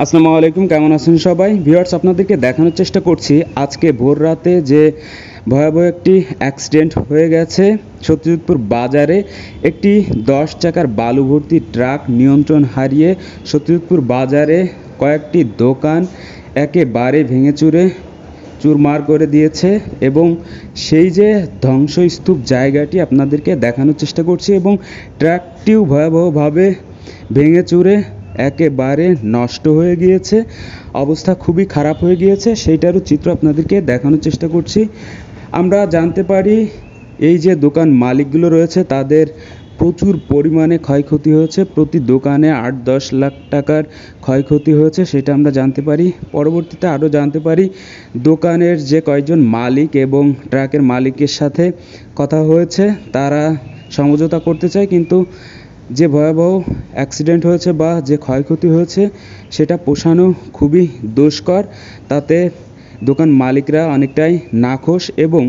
আসসালামু আলাইকুম, কেমন আছেন সবাই? ভিউয়ার্স, আপনাদেরকে দেখানোর চেষ্টা করছি আজকে ভোর রাতে যে ভয়াবহ একটি অ্যাক্সিডেন্ট হয়ে গেছে সত্যজিৎপুর বাজারে। একটি 10 চাকার বালু ভর্তি ট্রাক নিয়ন্ত্রণ হারিয়ে সত্যজিৎপুর বাজারে কয়েকটি দোকান একেবারে ভেঙে চুরমার করে দিয়েছে এবং সেই যে ধ্বংসস্তূপ জায়গাটি আপনাদেরকে দেখানোর চেষ্টা করছি এবং ট্রাকটিও ভয়াবহভাবে ভেঙে চুরে একেবারে নষ্ট হয়ে গিয়েছে, অবস্থা খুবই খারাপ হয়ে গিয়েছে। সেইটারও চিত্র আপনাদেরকে দেখানোর চেষ্টা করছি। আমরা জানতে পারি এই যে দোকান মালিকগুলো রয়েছে তাদের প্রচুর পরিমাণে ক্ষয়ক্ষতি হয়েছে, প্রতি দোকানে 8-10 লাখ টাকার ক্ষয়ক্ষতি হয়েছে, সেটা আমরা জানতে পারি। পরবর্তীতে আরও জানতে পারি দোকানের যে কয়েকজন মালিক এবং ট্রাকের মালিকের সাথে কথা হয়েছে, তারা সমঝোতা করতে চায়, কিন্তু যে ভয়াবহ অ্যাক্সিডেন্ট হয়েছে বা যে ক্ষয়ক্ষতি হয়েছে সেটা পোষানো খুবই দুষ্কর। তাতে দোকান মালিকরা অনেকটাই নাখোশ এবং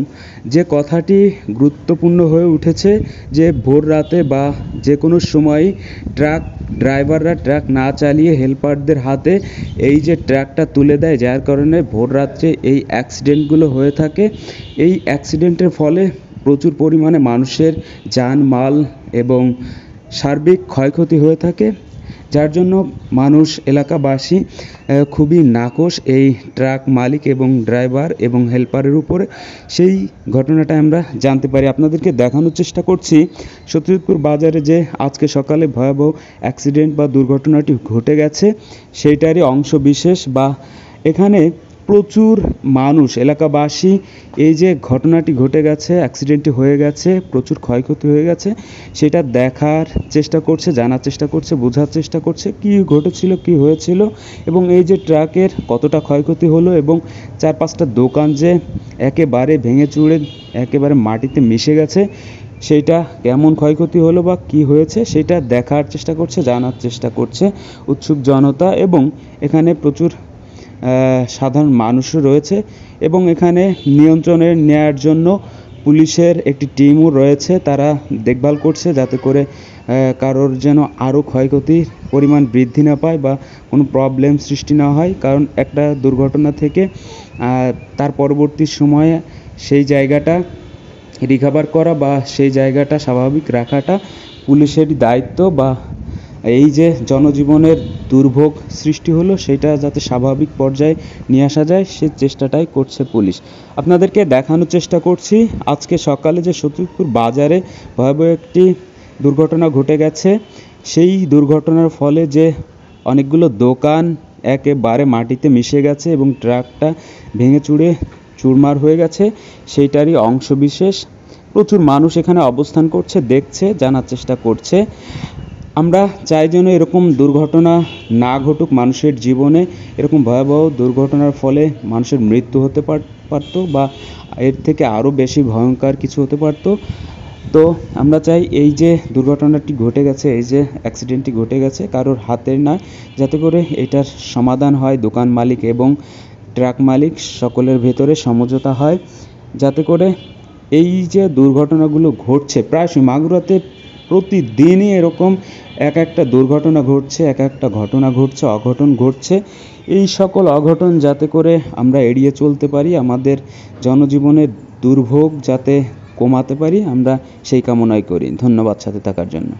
যে কথাটি গুরুত্বপূর্ণ হয়ে উঠেছে যে ভোর রাতে বা যে কোনো সময়ই ট্রাক ড্রাইভাররা ট্রাক না চালিয়ে হেল্পারদের হাতে এই যে ট্রাকটা তুলে দেয়, যার কারণে ভোর রাত্রে এই অ্যাক্সিডেন্টগুলো হয়ে থাকে। এই অ্যাক্সিডেন্টের ফলে প্রচুর পরিমাণে মানুষের জানমাল এবং সার্বিক ক্ষয়ক্ষতি হয়ে থাকে, যার জন্য মানুষ এলাকাবাসী খুবই নাখোশ এই ট্রাক মালিক এবং ড্রাইভার এবং হেল্পারের উপরে। সেই ঘটনাটা আমরা জানতে পারি, আপনাদেরকে দেখানোর চেষ্টা করছি। সত্যজিৎপুর বাজারে যে আজকে সকালে ভয়াবহ অ্যাক্সিডেন্ট বা দুর্ঘটনাটি ঘটে গেছে সেইটারই অংশ বিশেষ, বা এখানে প্রচুর মানুষ এলাকাবাসী এই যে ঘটনাটি ঘটে গেছে, অ্যাক্সিডেন্টটি হয়ে গেছে, প্রচুর ক্ষয়ক্ষতি হয়ে গেছে, সেটা দেখার চেষ্টা করছে, জানার চেষ্টা করছে, বোঝার চেষ্টা করছে কি ঘটেছিল, কি হয়েছিল এবং এই যে ট্রাকের কতটা ক্ষয়ক্ষতি হলো এবং 4-5টা দোকান যে একেবারে ভেঙে চুরে একেবারে মাটিতে মিশে গেছে, সেইটা কেমন ক্ষয়ক্ষতি হলো বা কি হয়েছে সেটা দেখার চেষ্টা করছে, জানার চেষ্টা করছে উৎসুক জনতা। এবং এখানে প্রচুর সাধারণ মানুষও রয়েছে এবং এখানে নিয়ন্ত্রণে নেয়ার জন্য পুলিশের একটি টিমও রয়েছে, তারা দেখভাল করছে যাতে করে কারোর যেন আরও ক্ষয়ক্ষতির পরিমাণ বৃদ্ধি না পায় বা কোনো প্রবলেম সৃষ্টি না হয়, কারণ একটা দুর্ঘটনা থেকে তার পরবর্তী সময়ে সেই জায়গাটা রিকভার করা বা সেই জায়গাটা স্বাভাবিক রাখাটা পুলিশেরই দায়িত্ব। বা এই যে জনজীবনের দুর্ভোগ সৃষ্টি হলো সেটা যাতে স্বাভাবিক পর্যায়ে নিয়ে আসা যায় সেই চেষ্টাটাই করছে পুলিশ। আপনাদেরকে দেখানোর চেষ্টা করছি আজকে সকালে যে সত্যজিৎপুর বাজারে ভয়াবহ একটি দুর্ঘটনা ঘটে গেছে, সেই দুর্ঘটনার ফলে যে অনেকগুলো দোকান একেবারে মাটিতে মিশে গেছে এবং ট্রাকটা ভেঙে চুরে চুরমার হয়ে গেছে, সেইটারই অংশ বিশেষ। প্রচুর মানুষ এখানে অবস্থান করছে, দেখছে, জানার চেষ্টা করছে। আমরা চাই যেন এরকম দুর্ঘটনা না ঘটুক মানুষের জীবনে, এরকম ভয়াবহ দুর্ঘটনার ফলে মানুষের মৃত্যু হতে পারতো বা এর থেকে আরও বেশি ভয়ঙ্কর কিছু হতে পারতো। তো আমরা চাই এই যে দুর্ঘটনাটি ঘটে গেছে, এই যে অ্যাক্সিডেন্টটি ঘটে গেছে কারোর হাতের নয়, যাতে করে এটার সমাধান হয় দোকান মালিক এবং ট্রাক মালিক সকলের ভেতরে সমঝোতা হয়, যাতে করে এই যে দুর্ঘটনাগুলো ঘটছে প্রায়শই মাগুরাতে প্রতিদিনই এরকম একটা দুর্ঘটনা ঘটছে, একটা ঘটনা ঘটছে, অঘটন ঘটছে। এই সকল অঘটন যাতে করে আমরা এড়িয়ে চলতে পারি, আমাদের জনজীবনের দুর্ভোগ যাতে কমাতে পারি, আমরা সেই কামনাই করি। ধন্যবাদ সাথে থাকার জন্য।